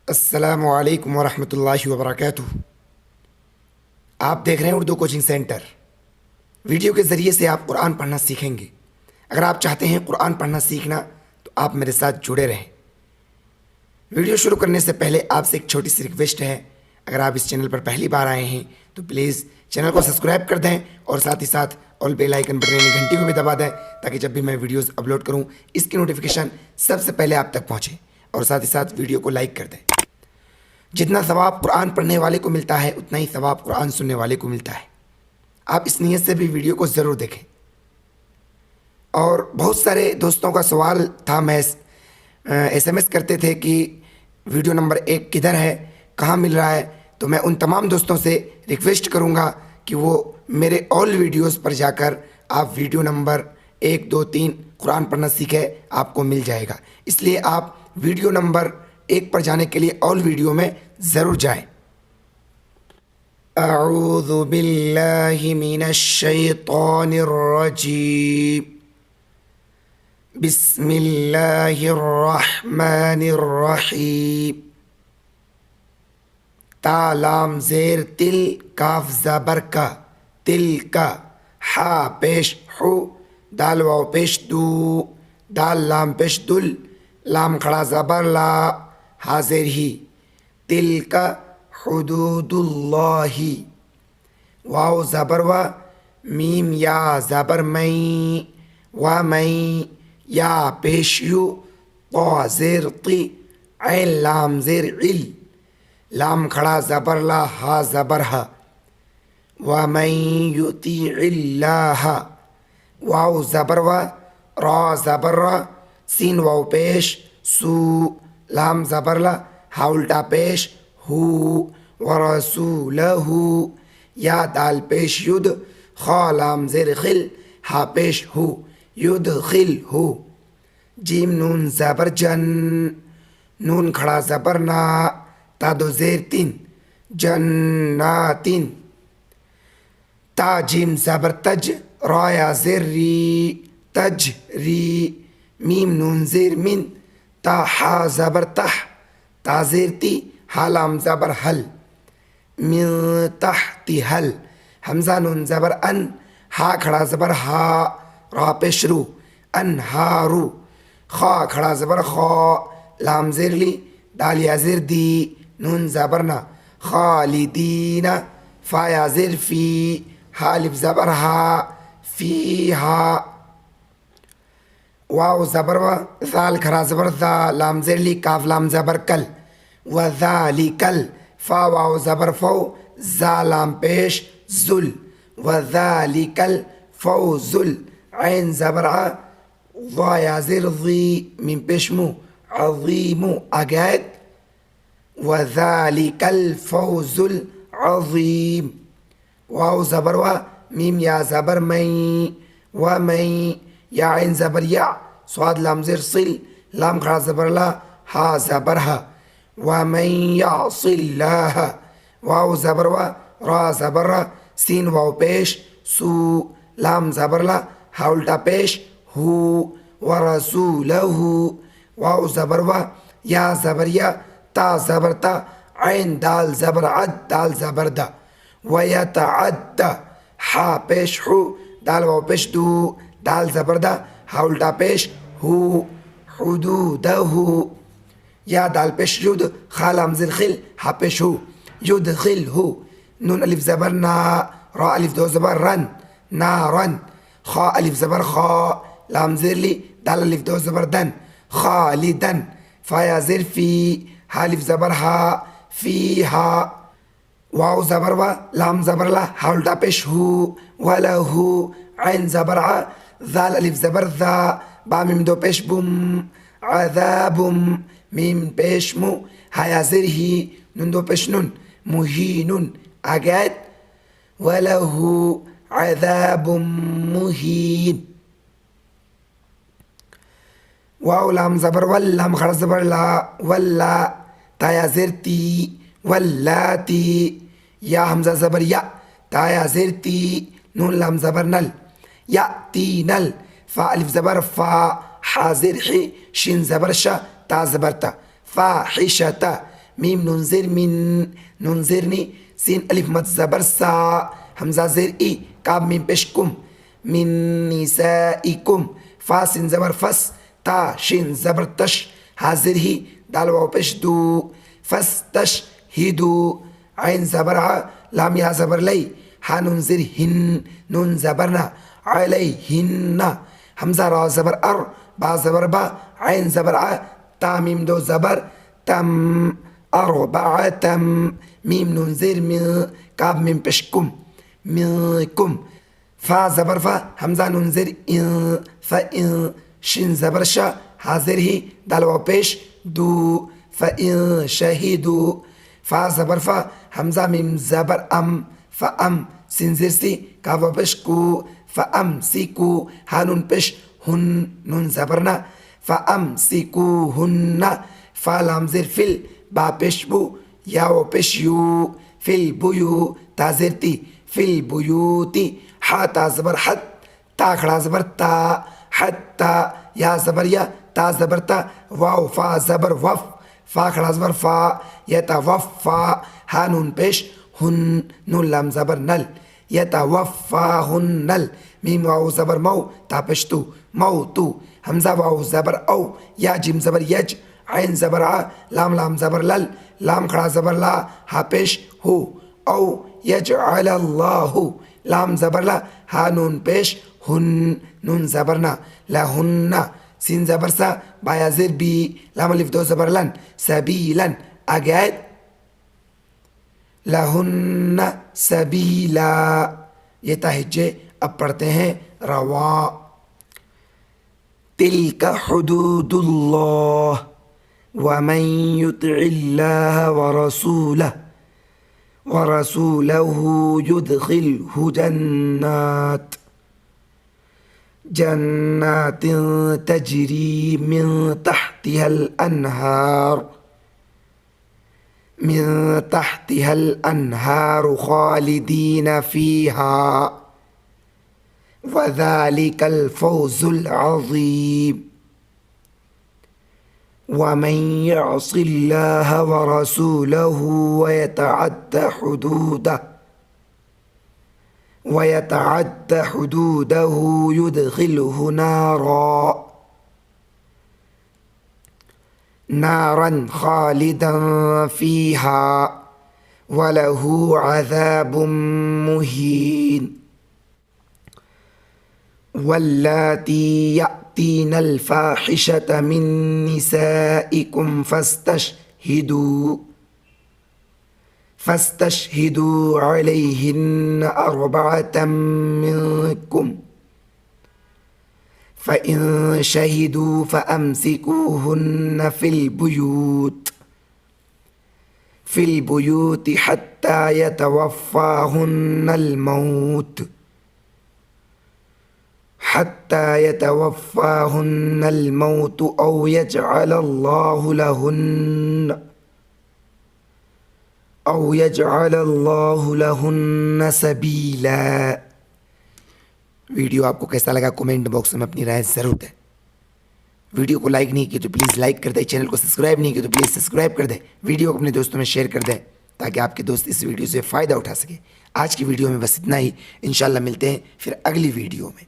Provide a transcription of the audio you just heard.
अस्सलामु अलैकुम वरहमतुल्लाहि वबरकातुह। आप देख रहे हैं उर्दू कोचिंग सेंटर। वीडियो के ज़रिए से आप कुरान पढ़ना सीखेंगे। अगर आप चाहते हैं कुरान पढ़ना सीखना तो आप मेरे साथ जुड़े रहें। वीडियो शुरू करने से पहले आपसे एक छोटी सी रिक्वेस्ट है, अगर आप इस चैनल पर पहली बार आए हैं तो प्लीज़ चैनल को सब्सक्राइब कर दें और साथ ही साथ ऑल बेल आइकन बटन यानी घंटी को भी दबा दें, ताकि जब भी मैं वीडियोस अपलोड करूं इसकी नोटिफिकेशन सबसे पहले आप तक पहुंचे। और साथ ही साथ वीडियो को लाइक कर दें। जितना सवाब कुरान पढ़ने वाले को मिलता है उतना ही सवाब कुरान सुनने वाले को मिलता है। आप इस नीयत से भी वीडियो को ज़रूर देखें। और बहुत सारे दोस्तों का सवाल था, मैं SMS करते थे कि वीडियो नंबर 1 किधर है, कहाँ मिल रहा है। तो मैं उन तमाम दोस्तों से रिक्वेस्ट करूँगा कि वो मेरे ऑल वीडियोस पर जाकर आप वीडियो नंबर 1, 2, 3 कुरान पढ़ना सीखे, आपको मिल जाएगा। इसलिए आप वीडियो नंबर 1 पर जाने के लिए ऑल वीडियो में ज़रूर जाएं। अऊज़ु बिल्लाहि मिनश शैतानिर रजीम। बिस्मिल्लाहिर रहमानिर रहीम। ता लाम ज़ेर तिल काफ ज़बर का, तिल का। हा पेश हु, दाल वाव पेश दू, दाल लाम पेश दुल, लाम खड़ा ज़बर ला, हाजिर ही। तिल का हुदूदुल्लाही। वाव ज़बर वा, मीम या ज़बर मई, वा मई, या पेश यू, ता ज़ेर ती, ऐन लाम ज़ेर इल, लाम खड़ा ज़बर ला, हा ज़बर हा। व मन युतिइल्लाह। वाव ज़बर वा, रा ज़बर रा, सीन वाव पेश सू, लाम ज़बर ला, हा उल्टा पेश हु, व रसूलहु, या दाल पेश युद, खा लाम ज़ेर खिल, हा पेश हु, युद खिल हु। जीम नून ज़बर जन, नून खड़ा ज़बर ना, ता दो ज़ेर तीन, जन्नातिन। ता जीम ज़बर तज, रा या ज़ेर री, तज री। मीम नून ज़ेर मिन, ता हा ज़बर तह, ता ज़ेर ती, हा लाम ज़बर हल, मिन तहती हल। हमज़ा नून ज़बर अन, हा खड़ा ज़बर हा, रा पेश रू, अनहारू। खा खड़ा ज़बर खा, लाम ज़ेर ली, दाल या ज़ेर दी, नून ज़बर ना, खालिदीना। फा या ज़ेर फी, हा लिफ ज़बर हा, फी हा। वाव ज़बर वा, ज़ाल खड़ा ज़बर ज़ा, लाम ज़ेर ली, काफ लाम ज़बर कल, व ज़ाली कल। फा वाव ज़बर फ़ो, ज़ा लाम पेश ज़ुल, व ज़ाली कल फ़ौज़ुल। ऐन ज़बर आ, ज़ा या ज़ेर ज़ी, मीम पेश मु, अज़ीमु आगैत, व ज़ालिकल फ़ौज़ुल अज़ीम। वाव ज़बर वा, मीम या ज़बर मई, व मई, या ऐन ज़बर या, स्वाद लाम ज़ेर सिल, लाम खड़ा ज़बर ला, हा ज़बर हा, व मई यासिल्लाह। वाव ज़बर वा, रा ज़बर रा, सीन वाव पेश सू, लाम ज़बर ला, हा उल्टा पेश हु, व रसूलहु। वाव ज़बर वा, या ज़बर या, ता ज़बर ता, ऐन दाल ज़बर अद, दाल ज़बर दा, व यतअद्दा। हा पेश हु, दाल वाव पेश दू, दाल ज़बर दा, हा उल्टा पेश हु, हुदूदहु। या दाल पेश युद, खा लाम ज़ेर खिल, हा पेश हु, युद खिल हु। नून अलिफ ज़बर ना, रा अलिफ दो ज़बर रन, नारन। खा अलिफ ज़बर खा, लाम ज़ेर ली, दाल अलिफ दो ज़बर दन, खालिदन। फा या ज़ेर फी, हा अलिफ ज़बर हा, फी हा। वाव ज़बर वा, लाम ज़बर ला, हा उल्टा पेश हु, वलहु। ऐन ज़बर आ, ज़ाल अलिफ ज़बर ज़ा, बा मीम दो पेश बुम, अज़ाबुम। मीम पेश मु, हा या ज़ेर ही, नून दो पेश नुन, मुहीनुन आगैत, वलहु अज़ाबुम मुहीन। वाव लाम ज़बर वल, लाम खड़ा ज़बर ला, वल्ला, ता या ज़ेर ती, वल्लाती। या हमज़ा ज़बर या, ता या ज़ेर ती, नून लाम ज़बर नल, या ती नल। फा अलिफ ज़बर फा, हा ज़ेर ही, शिन ज़बर शा, ता ज़बर ता, फ़ाहिशता। मीम नून ज़ेर मिन, नून ज़ेर नी, सीन अलिफ मद ज़बर सा, हमज़ा ज़ेर ई, काब मीम पेश कुम, मिन निसाइकुम, फा सिन ज़बर फस, ता शिन ज़बर तश, हाजिर ही, दाल वाव पेश दू, फस तश ही दू, आइन ज़बर आ, लाम या ज़बर लई, हा नून ज़ेर हिन, नून ज़बर ना, अलई हिन्ना, हमज़ा रा ज़बर अर, बा ज़बर बा, आइन ज़बर आ, ता मीम दो ज़बर तम, अर्बअतम, मीम नून ज़ेर मी, काब मीम पेश कुम, मिकुम, फा ज़बर फा, हमज़ा नून ज़ेर इ, फ़इ, शिन ज़बर शा, हाजिर ही, दाल वाव पेश दू, फ़इ शहीदू, फा ज़बर फा, हमज़ा मीम ज़बर अम, फ़अम, सिन ज़ेर सी, काब वाव पेश कू, फ़अम सिकू, हा नून पेश हुन, नून ज़बर ना, फ़अम सिकू हुन्ना, फा लाम ज़ेर फिल, बा पेश बू, या वाव पेश यू, फिल बुयू, ता ज़ेर ती, फिल बुयूती, हा ता ज़बर हत, ता खड़ा ज़बर ता, हत्ता, या ज़बर या, ता ज़बर ता, वाव फा ज़बर वफ, फा खड़ा ज़बर फा, यता वफ़ा, हा नून पेश हुन, नून लाम ज़बर नल, यता वफ़ा हुन नल, मीम वाव ज़बर मऊ, ता पेश तू, मऊ तू, हमज़ा वाव ज़बर औ, या जिम ज़बर यज, आइन ज़बर आ, लाम लाम ज़बर लल, लाम खड़ा ज़बर ला, हा पेश हु, औ यजअलल्लाहु, लाम ज़बर ला, हा नून पेश हुन, नून ज़बर ना, लहुन्ना, सीन ज़बर सा, बाया ज़ेर बी, लाम अलिफ दो ज़बर लन, सबीलन, आगे आयत लहुन्ना सबीला, ये ताहिज्जे अब पढ़ते हैं रवा। तिल्का हुदूदुल्लाह वमन युतिइल्लाह वरसूलहु युदखिलहु जन्नातिन तजरी मिन तहतिहल अन्हार खालिदीन फीहा वज़ालिकल फौज़ुल अज़ीम। वमन यअसिल्लाह वरसूलहु वयतअद्द हुदूदहु युदखिलहु नारन खालिदन फीहा वलहु अज़ाबुम मुहीन। वल्लाती यअतीनल फ़ाहिशत मिन निसाइकुम फस्तशहिदू अलैहिन्न अर्बअतम मिनकुम फ़इन शहिदू फ़अम्सिकूहुन्न फ़िल बुयूत हत्ता यतवफ़्फ़ाहुन्नल मौत औ यजअलल्लाहु लहुन्न सबीला। वीडियो आपको कैसा लगा कमेंट बॉक्स में अपनी राय ज़रूर दें। वीडियो को लाइक नहीं किया तो प्लीज़ लाइक कर दें, चैनल को सब्सक्राइब नहीं किया तो प्लीज़ सब्सक्राइब कर दें, वीडियो को अपने दोस्तों में शेयर कर दें ताकि आपके दोस्त इस वीडियो से फ़ायदा उठा सके। आज की वीडियो में बस इतना ही, इंशाल्लाह मिलते हैं फिर अगली वीडियो में।